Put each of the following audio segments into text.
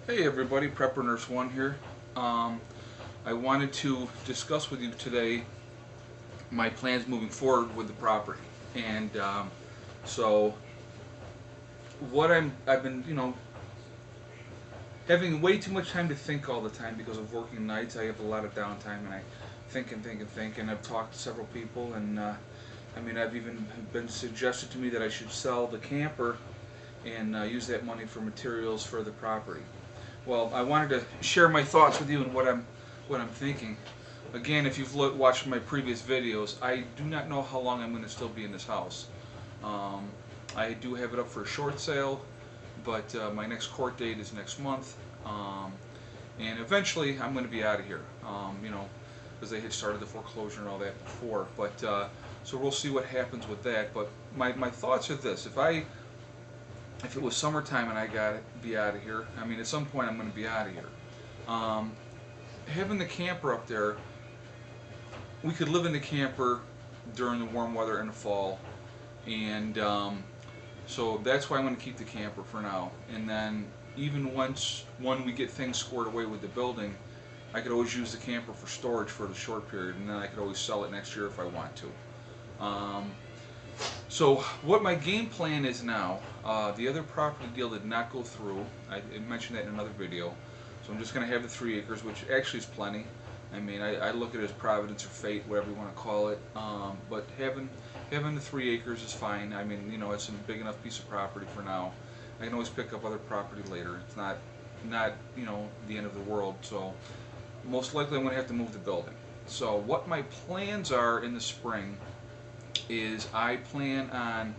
Hey everybody, Prepper Nurse One here. I wanted to discuss with you today my plans moving forward with the property, and so what I've been having way too much time to think all the time because of working nights. I have a lot of downtime, and I think and think and think. And I've talked to several people, and I've even been suggested to me that I should sell the camper and use that money for materials for the property. Well, I wanted to share my thoughts with you and what I'm thinking. Again, if you've watched my previous videos, I do not know how long I'm going to still be in this house. Um, I do have it up for a short sale, but my next court date is next month, and eventually I'm going to be out of here. Because they had started the foreclosure and all that before. But so we'll see what happens with that. But my thoughts are this: if it was summertime and I got to be out of here, at some point I'm going to be out of here. Having the camper up there, we could live in the camper during the warm weather in the fall, and so that's why I'm going to keep the camper for now. And then even when we get things squared away with the building, I could always use the camper for storage for the short period, and then I could always sell it next year if I want to. So what my game plan is now, the other property deal did not go through. I mentioned that in another video. So I'm just going to have the 3 acres, which actually is plenty. I look at it as providence or fate, whatever you want to call it. But having the 3 acres is fine. It's a big enough piece of property for now. I can always pick up other property later. It's not the end of the world. So most likely I'm going to have to move the building. So what my plans are in the spring is I plan on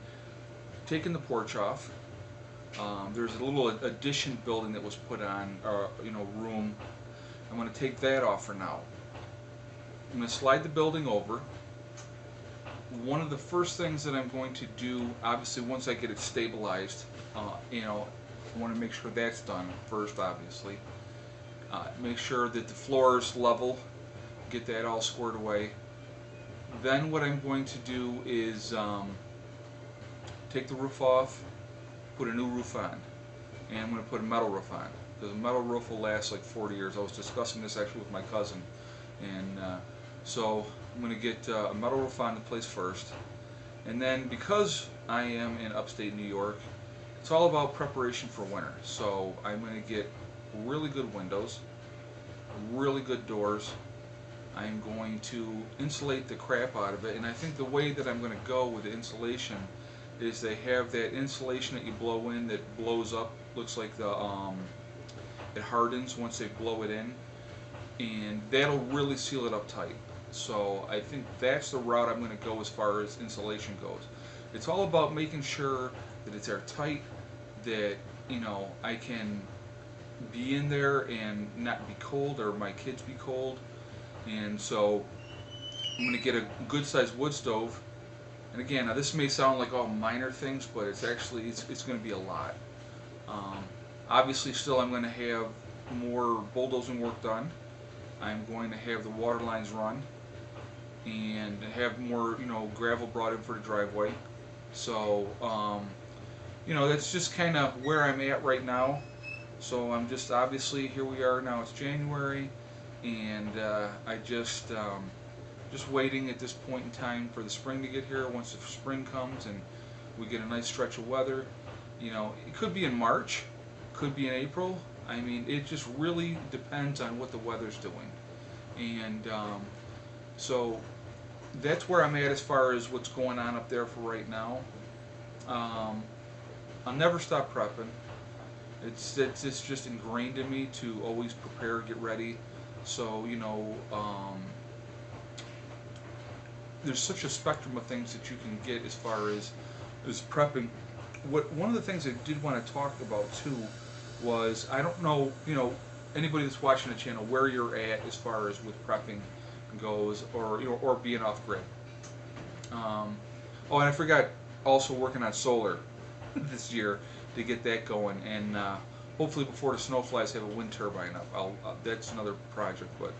taking the porch off. There's a little addition building that was put on, room. I'm going to take that off for now. I'm going to slide the building over. One of the first things that I'm going to do, obviously once I get it stabilized, I want to make sure that's done first, obviously. Make sure that the floor is level, get that all squared away. Then what I'm going to do is take the roof off, put a new roof on, and I'm going to put a metal roof on, because a metal roof will last like 40 years. I was discussing this actually with my cousin, and so I'm going to get a metal roof on the place first, and then because I am in upstate New York, it's all about preparation for winter. So I'm going to get really good windows, really good doors. I'm going to insulate the crap out of it, and I think the way that I'm going to go with the insulation is they have that insulation that you blow in that blows up, looks like it hardens once they blow it in, and that'll really seal it up tight. So I think that's the route I'm going to go as far as insulation goes. It's all about making sure that it's airtight, that I can be in there and not be cold, or my kids be cold. And so I'm going to get a good sized wood stove. And again, now this may sound like all minor things, but it's actually it's going to be a lot. Obviously, still I'm going to have more bulldozing work done. I'm going to have the water lines run, and have more gravel brought in for the driveway. So that's just kind of where I'm at right now. So I'm just, obviously, here we are now. It's January. And I just waiting at this point in time for the spring to get here. Once the spring comes and we get a nice stretch of weather, it could be in March, could be in April. It just really depends on what the weather's doing. And so that's where I'm at as far as what's going on up there for right now. I'll never stop prepping. It's just ingrained in me to always prepare, get ready. So there's such a spectrum of things that you can get as far as prepping. One of the things I did want to talk about too was, I don't know anybody that's watching the channel where you're at as far as with prepping goes, or being off grid. Oh, and I forgot, also working on solar this year to get that going, and hopefully before the snow flies, have a wind turbine up. That's another project, but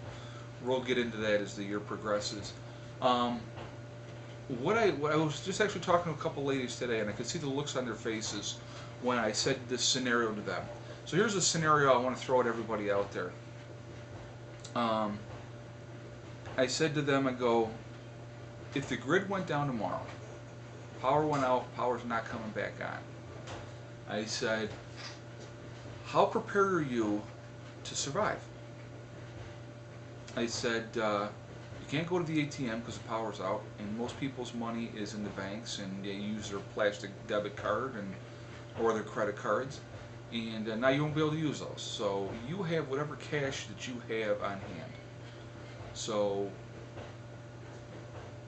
we'll get into that as the year progresses. What I was just actually talking to a couple ladies today, and I could see the looks on their faces when I said this scenario to them. So here's a scenario I want to throw at everybody out there. I said to them, I go, if the grid went down tomorrow, power went out, power's not coming back on. I said, how prepared are you to survive? I said, you can't go to the ATM because the power's out, and most people's money is in the banks, and they use their plastic debit card or their credit cards, and now you won't be able to use those. So you have whatever cash that you have on hand. So,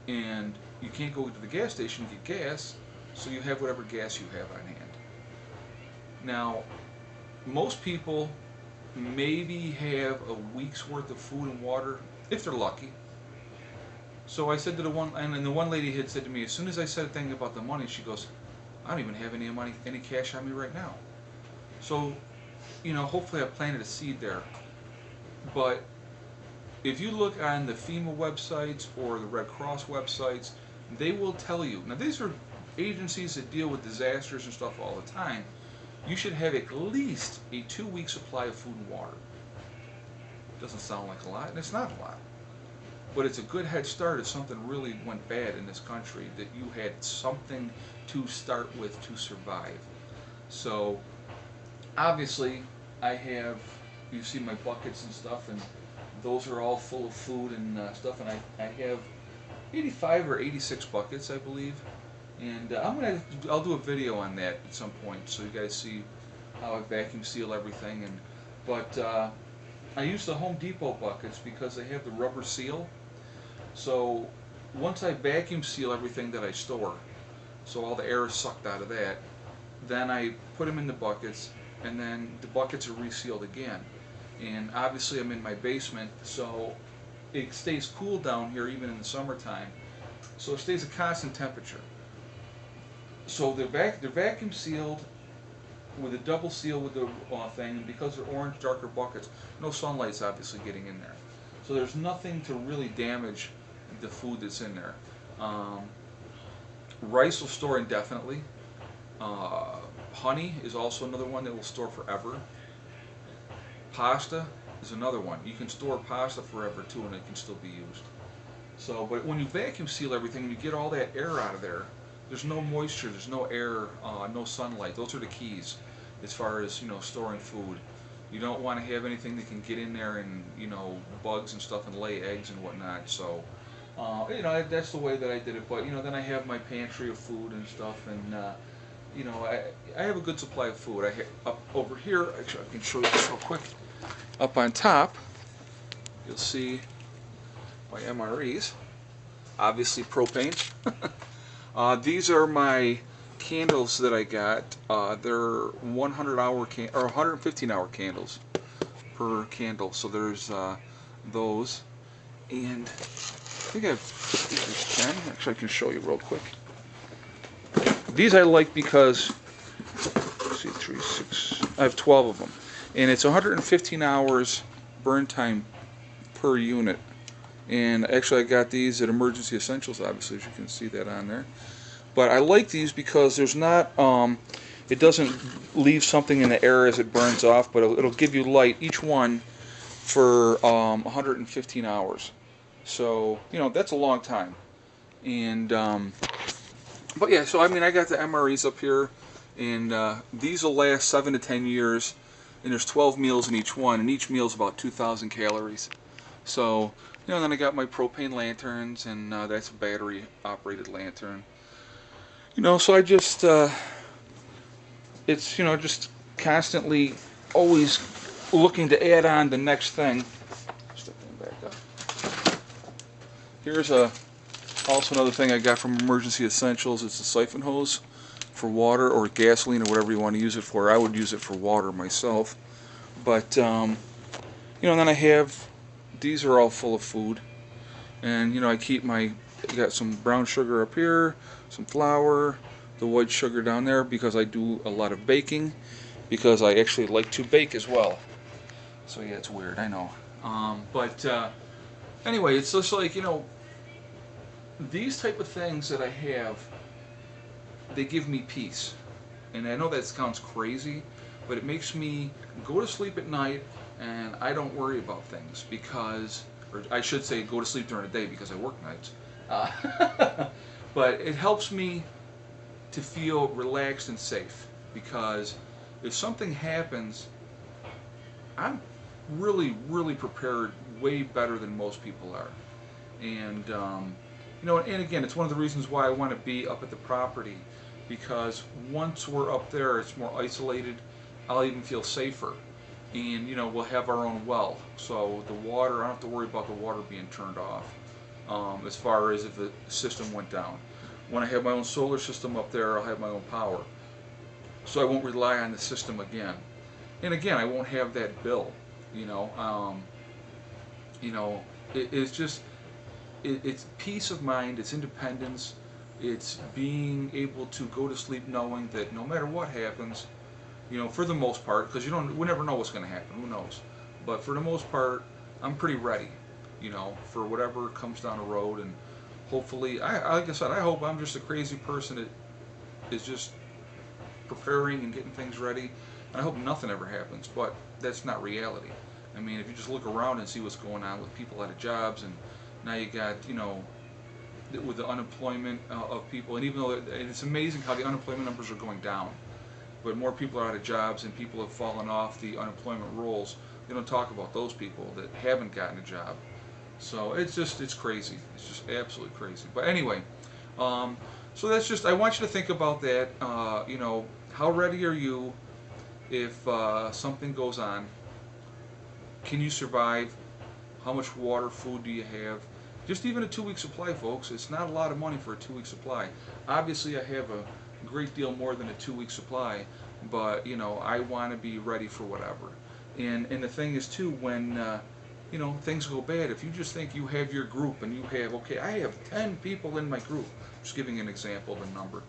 and you can't go to the gas station to get gas, so you have whatever gas you have on hand. Now, most people maybe have a week's worth of food and water, if they're lucky. So I said to the one, and the one lady had said to me, as soon as I said a thing about the money, she goes, I don't even have any money, any cash on me right now. So, you know, hopefully I planted a seed there. But if you look on the FEMA websites or the Red Cross websites, they will tell you, now these are agencies that deal with disasters and stuff all the time, you should have at least a 2-week supply of food and water. Doesn't sound like a lot, and it's not a lot. But it's a good head start if something really went bad in this country, that you had something to start with to survive. So, obviously, I have, you see my buckets and stuff, and those are all full of food and stuff, and I have 85 or 86 buckets, I believe. And I'll do a video on that at some point, so you guys see how I vacuum seal everything. But I use the Home Depot buckets because they have the rubber seal. So once I vacuum seal everything that I store, so all the air is sucked out of that, then I put them in the buckets, and then the buckets are resealed again. And obviously I'm in my basement, so it stays cool down here even in the summertime. So it stays a constant temperature. So they're vacuum sealed with a double seal with the thing, and because they're orange, darker buckets, no sunlight's obviously getting in there. So there's nothing to really damage the food that's in there. Rice will store indefinitely. Honey is also another one that will store forever. Pasta is another one. You can store pasta forever too, and it can still be used. So, but when you vacuum seal everything, and you get all that air out of there, there's no moisture, there's no air, no sunlight. Those are the keys as far as, you know, storing food. You don't want to have anything that can get in there and, you know, bugs and stuff and lay eggs and whatnot. So, you know, that's the way that I did it. But, you know, then I have my pantry of food and stuff, and, you know, I have a good supply of food. I have, up over here, actually I can show you this real quick. Up on top, you'll see my MREs, obviously propane. These are my candles that I got. They're 100-hour or 115-hour candles per candle. So there's those, and I think I have these 10. Actually, I can show you real quick. These I like because, let's see, 3, 6. I have 12 of them, and it's 115 hours burn time per unit. And actually I got these at Emergency Essentials, obviously, as you can see that on there. But I like these because there's not, it doesn't leave something in the air as it burns off, but it'll give you light, each one, for 115 hours. So, you know, that's a long time. And, but yeah, so I mean, I got the MREs up here, and these will last 7 to 10 years, and there's 12 meals in each one, and each meal is about 2,000 calories. So, you know, then I got my propane lanterns, and that's a battery-operated lantern. You know, so I just, it's, you know, just constantly always looking to add on the next thing. Stepping back up. Here's also another thing I got from Emergency Essentials. It's a siphon hose for water or gasoline or whatever you want to use it for. I would use it for water myself. But, you know, and then I have, these are all full of food, and you know, I keep my, got some brown sugar up here, some flour, the white sugar down there, because I do a lot of baking, because I actually like to bake as well. So yeah, it's weird, I know. But anyway, it's just like, you know, these type of things that I have, they give me peace. And I know that sounds crazy, but it makes me go to sleep at night and I don't worry about things because, or I should say go to sleep during the day because I work nights. But it helps me to feel relaxed and safe because if something happens, I'm really prepared way better than most people are. And and again, it's one of the reasons why I want to be up at the property, because once we're up there, it's more isolated. I'll even feel safer, and we'll have our own well, so the water, I don't have to worry about the water being turned off. As far as if the system went down, when I have my own solar system up there, I'll have my own power, so I won't rely on the system again. And again, I won't have that bill. It's just it's peace of mind, it's independence, it's being able to go to sleep knowing that no matter what happens, for the most part, because we never know what's going to happen, who knows, but for the most part, I'm pretty ready, for whatever comes down the road. And hopefully, like I said, I hope I'm just a crazy person that is just preparing and getting things ready. And I hope nothing ever happens, but that's not reality. I mean, if you just look around and see what's going on with people out of jobs, and now you got, with the unemployment of people, and even though it's amazing how the unemployment numbers are going down, but more people are out of jobs and people have fallen off the unemployment rolls. They don't talk about those people that haven't gotten a job. So it's crazy. It's just absolutely crazy. But anyway, so that's just, I want you to think about that. How ready are you if something goes on? Can you survive? How much water, food do you have? Just even a 2-week supply, folks. It's not a lot of money for a 2-week supply. Obviously, I have a great deal more than a 2-week supply, but I want to be ready for whatever. And the thing is too, when things go bad, if you just think you have your group and you have, okay, I have 10 people in my group, just giving an example of a number,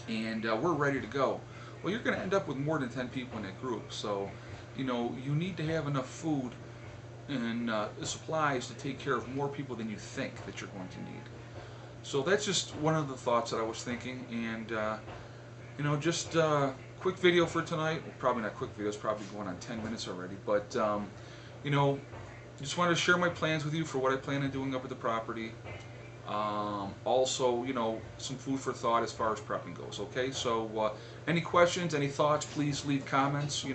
and we're ready to go. Well, you're going to end up with more than 10 people in that group. So, you need to have enough food and supplies to take care of more people than you think that you're going to need. So that's just one of the thoughts that I was thinking, and just quick video for tonight. Well, probably not quick video, it's probably going on 10 minutes already, but just wanted to share my plans with you for what I plan on doing up at the property. Also, some food for thought as far as prepping goes. Okay, so any questions, any thoughts, please leave comments.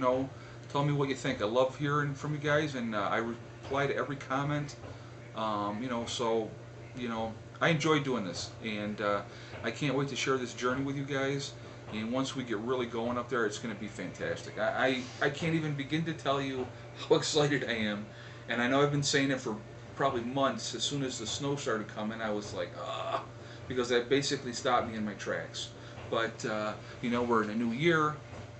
Tell me what you think. I love hearing from you guys, and I reply to every comment. So I enjoy doing this, and I can't wait to share this journey with you guys. And once we get really going up there, it's going to be fantastic. I can't even begin to tell you how excited I am. And I know I've been saying it for probably months. As soon as the snow started coming, I was like, because that basically stopped me in my tracks. But we're in a new year.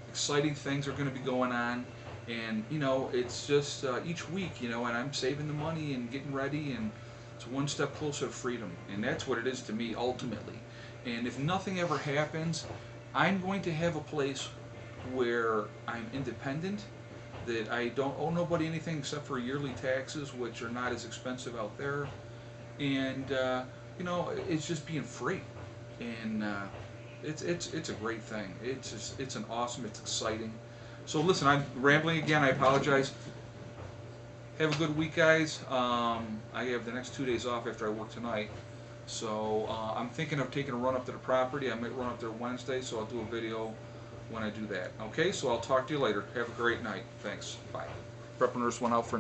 Exciting things are going to be going on. And it's just each week, and I'm saving the money and getting ready, and it's one step closer to freedom. And that's what it is to me ultimately. And if nothing ever happens, I'm going to have a place where I'm independent, that I don't owe nobody anything except for yearly taxes, which are not as expensive out there. And it's just being free. And it's a great thing. It's exciting. So listen, I'm rambling again. I apologize. Have a good week, guys. I have the next 2 days off after I work tonight. So I'm thinking of taking a run up to the property. I might run up there Wednesday, so I'll do a video when I do that. Okay, so I'll talk to you later. Have a great night. Thanks. Bye. Prep Nurse 1 out for now.